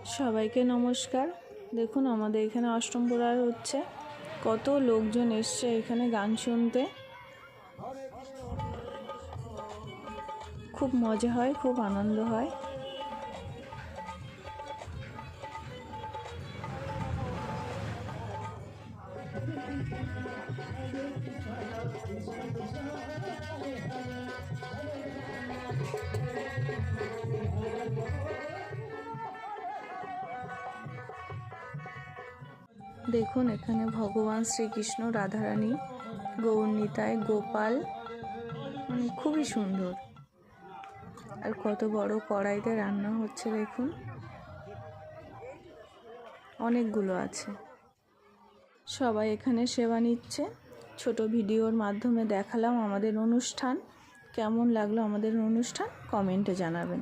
সবাইকে নমস্কার। দেখুন আমাদের এখানে অষ্টম প্রহর হচ্ছে, কত লোকজন এসছে এখানে গান শুনতে। খুব মজা হয়, খুব আনন্দ হয়। দেখুন এখানে ভগবান শ্রীকৃষ্ণ, রাধারানী, গৌরনিতাই, গোপাল, মানে খুবই সুন্দর। আর কত বড় কড়াইতে রান্না হচ্ছে দেখুন, অনেকগুলো আছে। সবাই এখানে সেবা নিচ্ছে। ছোট ভিডিওর মাধ্যমে দেখালাম আমাদের অনুষ্ঠান। কেমন লাগলো আমাদের অনুষ্ঠান কমেন্টে জানাবেন।